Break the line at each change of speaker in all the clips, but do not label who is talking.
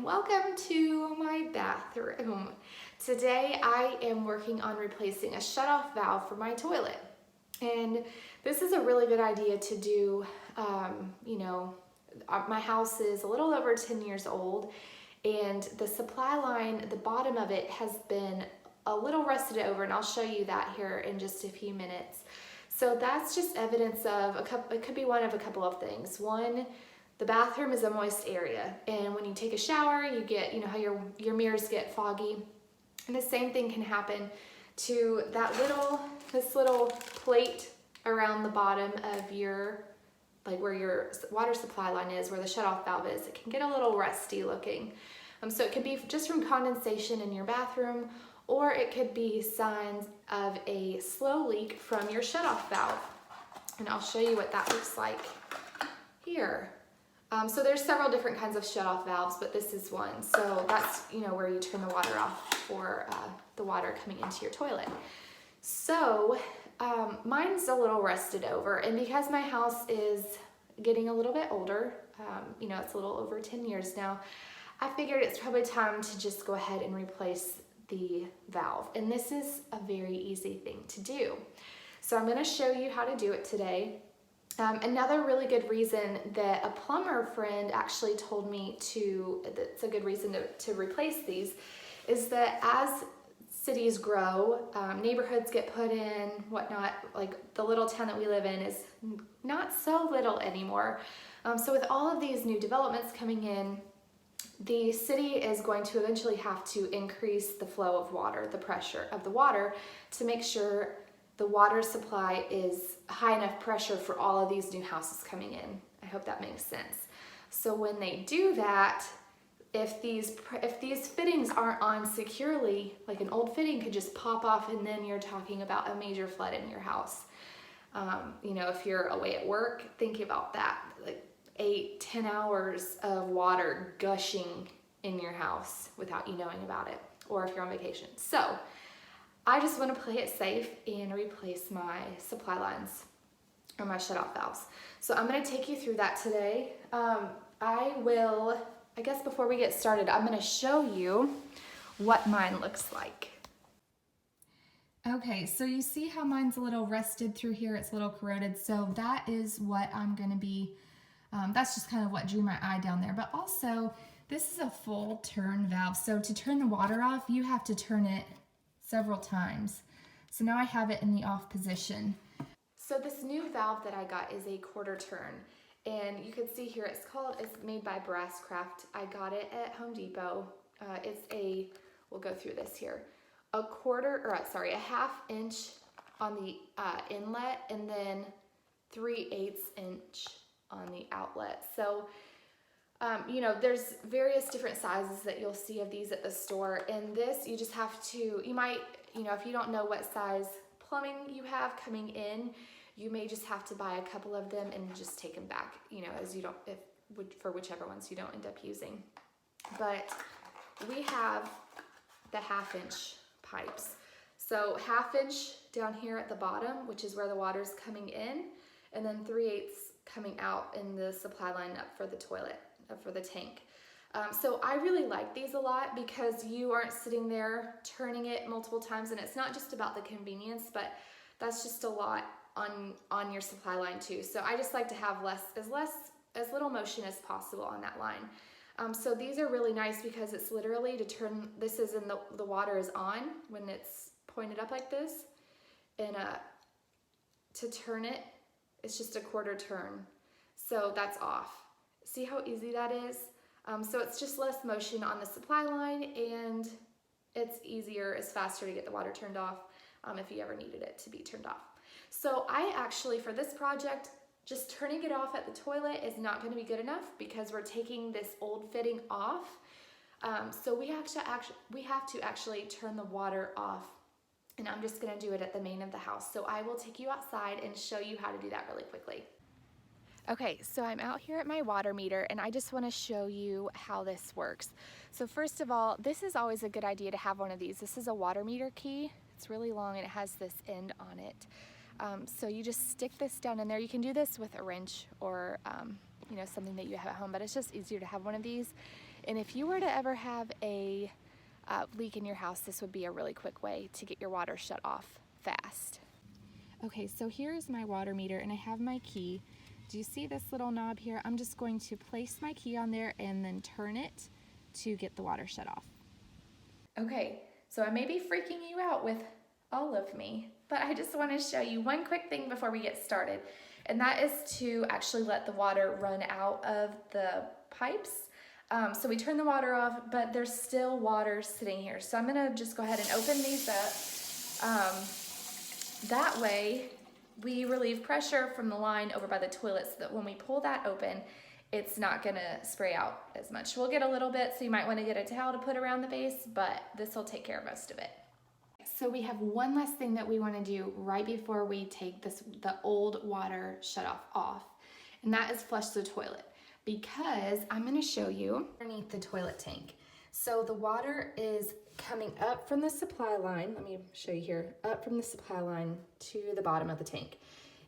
and welcome to my bathroom. Today I am working on replacing a shutoff valve for my toilet. And this is a really good idea to do, my house is a little over 10 years old and the supply line, the bottom of it has been a little rusted over, and I'll show you that here in just a few minutes. So that's just evidence of it could be one of a couple of things. One, the bathroom is a moist area, and when you take a shower, you get, how your mirrors get foggy. And the same thing can happen to this little plate around the bottom of your, where your water supply line is, where the shutoff valve is. It can get a little rusty looking. So it could be just from condensation in your bathroom, or it could be signs of a slow leak from your shutoff valve. And I'll show you what that looks like here. So there's several different kinds of shutoff valves, but this is one. So that's, where you turn the water off for the water coming into your toilet. So mine's a little rusted over, and because my house is getting a little bit older, it's a little over 10 years now, I figured it's probably time to just go ahead and replace the valve. And this is a very easy thing to do. So I'm gonna show you how to do it today. Another really good reason that a plumber friend actually told me that's a good reason to replace these, is that as cities grow, neighborhoods get put in, whatnot, like the little town that we live in is not so little anymore. So with all of these new developments coming in, the city is going to eventually have to increase the flow of water, the pressure of the water, to make sure the water supply is high enough pressure for all of these new houses coming in. I hope that makes sense. So when they do that, if these fittings aren't on securely, like an old fitting could just pop off, and then you're talking about a major flood in your house. If you're away at work, think about that, like 8-10 hours of water gushing in your house without you knowing about it, or if you're on vacation. So I just want to play it safe and replace my supply lines or my shutoff valves. So I'm going to take you through that today. I guess before we get started, I'm going to show you what mine looks like. Okay, so you see how mine's a little rusted through here, it's a little corroded. So that is what I'm going to be, that's just kind of what drew my eye down there. But also, this is a full turn valve. So to turn the water off, you have to turn it several times. So now I have it in the off position. So this new valve that I got is a quarter turn, and you can see here it's made by Brasscraft. I got it at Home Depot. We'll go through this here. A half inch on the inlet, and then 3/8 inch on the outlet. So there's various different sizes that you'll see of these at the store. And this, you just have to, if you don't know what size plumbing you have coming in, you may just have to buy a couple of them and just take them back, for whichever ones you don't end up using. But we have the 1/2 inch pipes. So 1/2 inch down here at the bottom, which is where the water's coming in, and then 3/8 coming out in the supply line up for the toilet, for the tank. So I really like these a lot because you aren't sitting there turning it multiple times, and it's not just about the convenience, but that's just a lot on your supply line too. So I just like to have as little motion as possible on that line. So these are really nice because it's literally to turn, this is in the water is on when it's pointed up like this, and to turn it, it's just a quarter turn. So that's off. See how easy that is? So it's just less motion on the supply line, and it's faster to get the water turned off if you ever needed it to be turned off. So I actually, for this project, just turning it off at the toilet is not going to be good enough because we're taking this old fitting off. So we have to actually turn the water off, and I'm just going to do it at the main of the house. So I will take you outside and show you how to do that really quickly. Okay, so I'm out here at my water meter, and I just want to show you how this works. So first of all, this is always a good idea to have one of these. This is a water meter key. It's really long and it has this end on it. So you just stick this down in there. You can do this with a wrench or something that you have at home, but it's just easier to have one of these.
And if you were to ever have a leak in your house, this would be a really quick way to get your water shut off fast. Okay, so here's my water meter and I have my key. Do you see this little knob here? I'm just going to place my key on there and then turn it to get the water shut off. Okay, so I may be freaking you out with all of me, but I just want to show you one quick thing before we get started, and that is to actually let the water run out of the pipes. So we turn the water off, but there's still water sitting here. So I'm gonna just go ahead and open these up. That way we relieve pressure from the line over by the toilet so that when we pull that open, it's not gonna spray out as much. We'll get a little bit, so you might wanna get a towel to put around the base, but this will take care of most of it. So we have one last thing that we wanna do right before we take the old water shutoff off, and that is flush the toilet, because I'm gonna show you underneath the toilet tank. So the water is coming up from the supply line, let me show you here, up from the supply line to the bottom of the tank.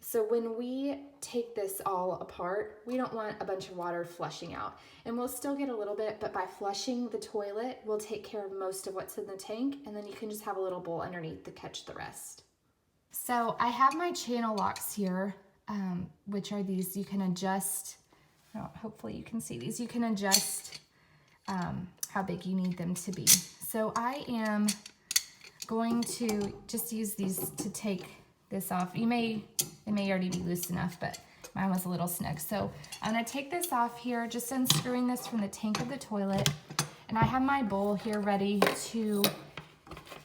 So when we take this all apart, we don't want a bunch of water flushing out. And we'll still get a little bit, but by flushing the toilet, we'll take care of most of what's in the tank, and then you can just have a little bowl underneath to catch the rest. So I have my channel locks here, which are these, you can adjust, hopefully you can see these, you can adjust how big you need them to be. So I am going to just use these to take this off. It may already be loose enough, but mine was a little snug. So I'm gonna take this off here, just unscrewing this from the tank of the toilet. And I have my bowl here ready to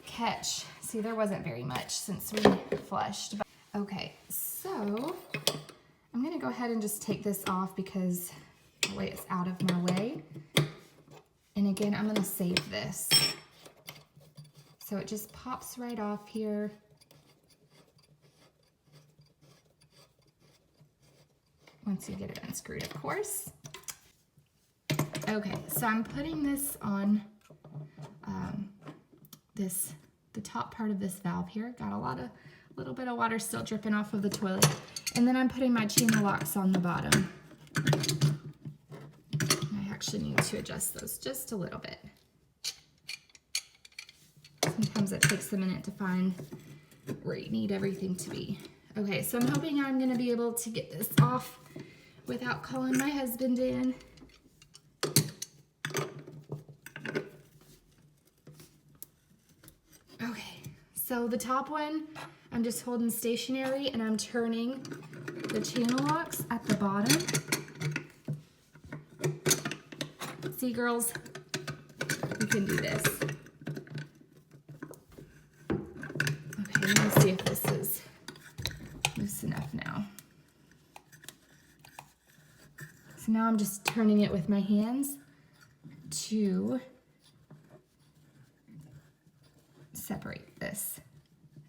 catch. See, there wasn't very much since we flushed. But, okay, so I'm gonna go ahead and just take this off because that way it's out of my way. And again, I'm gonna save this. So it just pops right off here. Once you get it unscrewed, of course. Okay, so I'm putting this on the top part of this valve here. Got a little bit of water still dripping off of the toilet. And then I'm putting my channel locks on the bottom. I actually need to adjust those just a little bit. Sometimes it takes a minute to find where you need everything to be. Okay, so I'm hoping I'm gonna be able to get this off without calling my husband in. Okay, so the top one, I'm just holding stationary and I'm turning the channel locks at the bottom. See, girls, we can do this. Okay, let me see if this is loose enough now. So now I'm just turning it with my hands to separate this.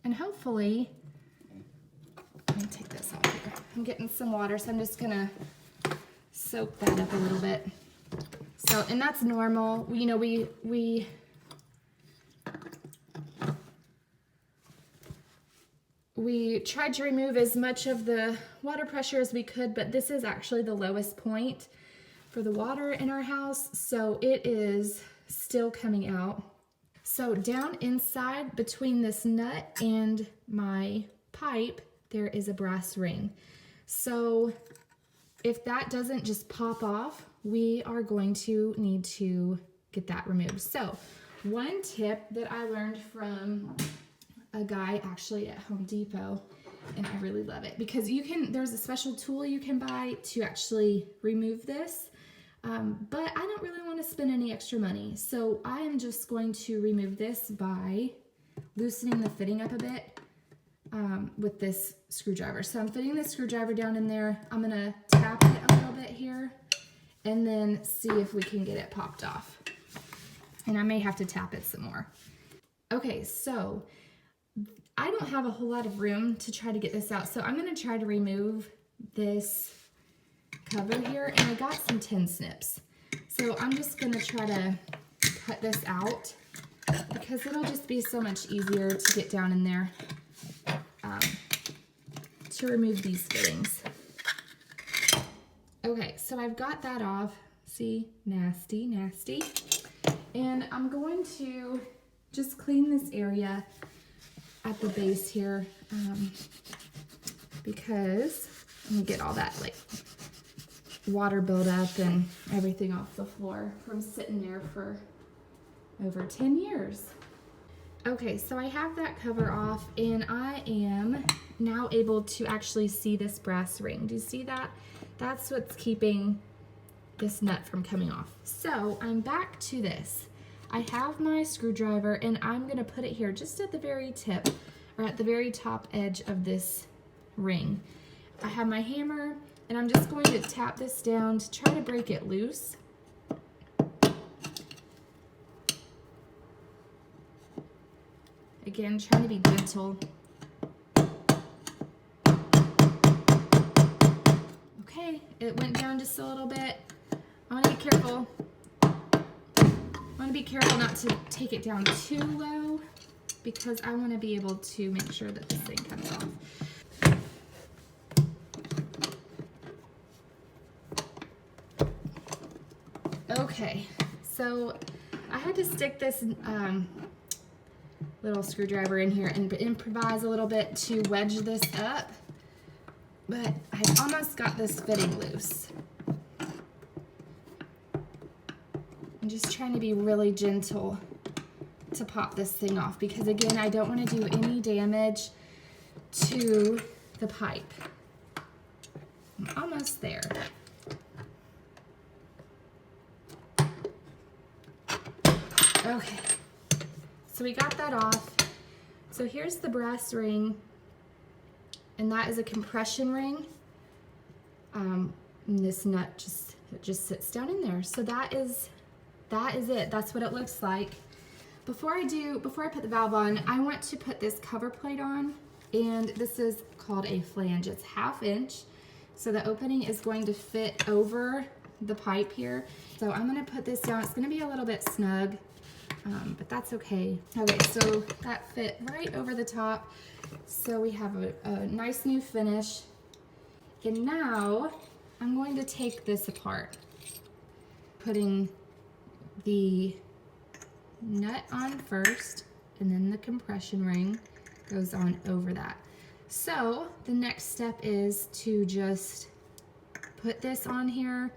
And hopefully, let me take this off here. I'm getting some water, so I'm just gonna soak that up a little bit. So, and that's normal. You know, we tried to remove as much of the water pressure as we could, but this is actually the lowest point for the water in our house, so it is still coming out. So down inside between this nut and my pipe, there is a brass ring. So if that doesn't just pop off, we are going to need to get that removed. So one tip that I learned from a guy actually at Home Depot, and I really love it because there's a special tool you can buy to actually remove this, but I don't really want to spend any extra money. So I am just going to remove this by loosening the fitting up a bit with this screwdriver. So I'm fitting the screwdriver down in there. I'm gonna tap it a little bit here and then see if we can get it popped off. And I may have to tap it some more. Okay, so I don't have a whole lot of room to try to get this out, so I'm gonna try to remove this cover here, and I got some tin snips. So I'm just gonna try to cut this out because it'll just be so much easier to get down in there to remove these fittings. Okay, so I've got that off.
See, nasty, nasty. And I'm going to just clean this area at the base here because I'm gonna get all that like water buildup and everything off the floor from sitting there for over 10 years. Okay, so I have that cover off and I am now able to actually see this brass ring. Do you see that? That's what's keeping this nut from coming off. So I'm back to this. I have my screwdriver and I'm gonna put it here just at the very tip or at the very top edge of this ring. I have my hammer and I'm just going to tap this down to try to break it loose. Again, trying to be gentle. Okay, it went down just a little bit. I want to be careful. I want to be careful not to take it down too low because I want to be able to make sure that this thing comes off. Okay, so I had to stick this little screwdriver in here and improvise a little bit to wedge this up, but I almost got this fitting loose. I'm just trying to be really gentle to pop this thing off because again, I don't want to do any damage to the pipe. I'm almost there. Okay, so we got that off. So here's the brass ring, and that is a compression ring. And this nut just sits down in there. So that is it. That's what it looks like. Before I put the valve on, I want to put this cover plate on, and this is called a flange. It's 1/2 inch, so the opening is going to fit over the pipe here. So I'm gonna put this down. It's gonna be a little bit snug, but that's okay. Okay, so that fit right over the top. So we have a nice new finish. And now I'm going to take this apart, putting the nut on first, and then the compression ring goes on over that. So the next step is to just put this on here.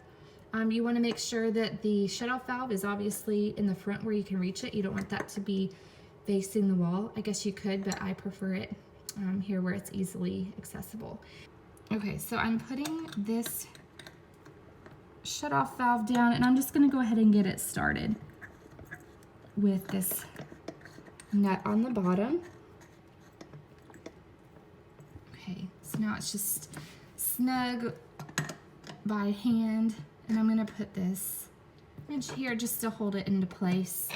You want to make sure that the shutoff valve is obviously in the front where you can reach it. You don't want that to be facing the wall. I guess you could, but I prefer it here where it's easily accessible. Okay, so I'm putting this shutoff valve down, and I'm just going to go ahead and get it started with this nut on the bottom. Okay, so now it's just snug by hand. And I'm gonna put this wrench here just to hold it into place.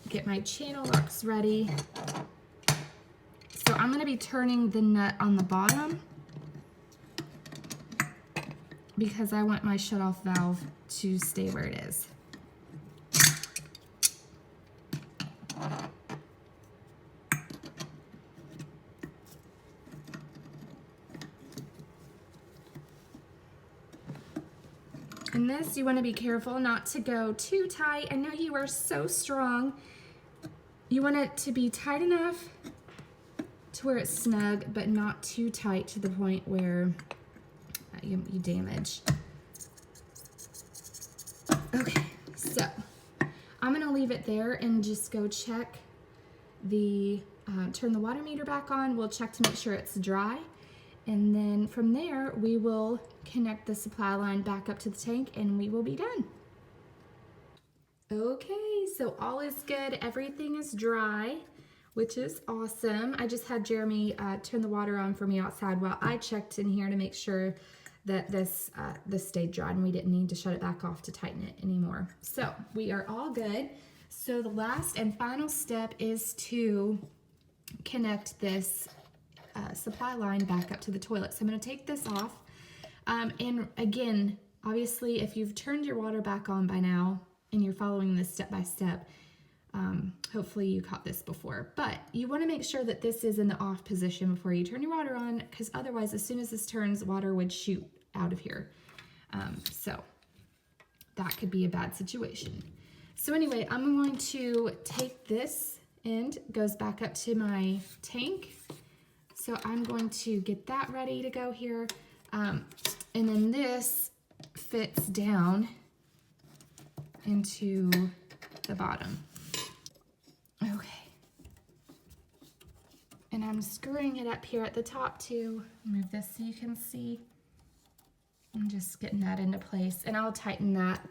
Get my channel locks ready. So I'm gonna be turning the nut on the bottom because I want my shutoff valve to stay where it is. And this, you want to be careful not to go too tight. I know you are so strong. You want it to be tight enough to where it's snug, but not too tight to the point where you damage. Okay, so I'm gonna leave it there and just go check turn the water meter back on. We'll check to make sure it's dry. And then from there, we will connect the supply line back up to the tank and we will be done. Okay, so all is good. Everything is dry, which is awesome. I just had Jeremy turn the water on for me outside while I checked in here to make sure that this stayed dry and we didn't need to shut it back off to tighten it anymore. So we are all good. So the last and final step is to connect this supply line back up to the toilet. So I'm going to take this off. And again, obviously, if you've turned your water back on by now and you're following this step by step, hopefully you caught this before. But you want to make sure that this is in the off position before you turn your water on, because otherwise, as soon as this turns, water would shoot out of here. So that could be a bad situation. So anyway, I'm going to take this end, goes back up to my tank. So I'm going to get that ready to go here. And then this fits down into the bottom. Okay. And I'm screwing it up here at the top too. Move this so you can see. I'm just getting that into place, and I'll tighten that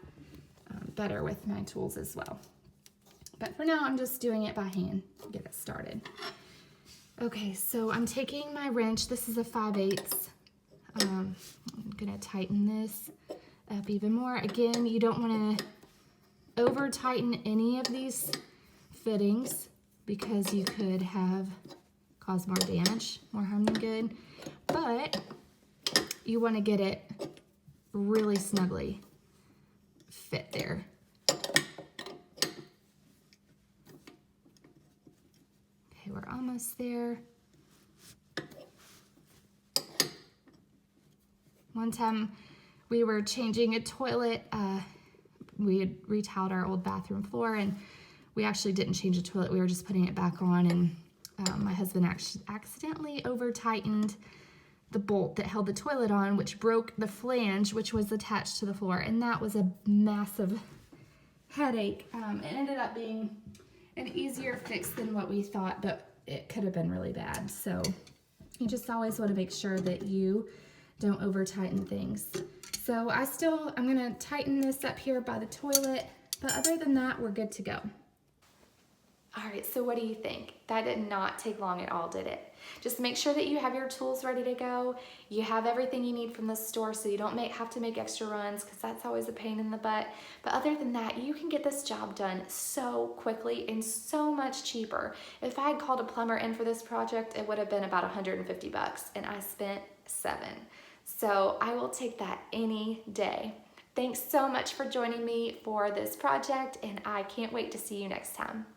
better with my tools as well. But for now, I'm just doing it by hand to get it started. Okay, so I'm taking my wrench. This is a 5/8. I'm gonna tighten this up even more. Again, you don't wanna over tighten any of these fittings because you could have caused more damage, more harm than good. But you wanna get it really snugly fit there. Okay, we're almost there. One time we were changing a toilet, we had retiled our old bathroom floor, and we actually didn't change the toilet, we were just putting it back on, and my husband accidentally over tightened the bolt that held the toilet on, which broke the flange, which was attached to the floor, and that was a massive headache. It ended up being an easier fix than what we thought, but it could have been really bad. So you just always want to make sure that you don't over tighten things. So I'm gonna tighten this up here by the toilet, but other than that, we're good to go.
All right, so what do you think? That did not take long at all, did it? Just make sure that you have your tools ready to go. You have everything you need from the store so you don't have to make extra runs, because that's always a pain in the butt. But other than that, you can get this job done so quickly and so much cheaper. If I had called a plumber in for this project, it would have been about $150, and I spent $7. So I will take that any day. Thanks so much for joining me for this project, and I can't wait to see you next time.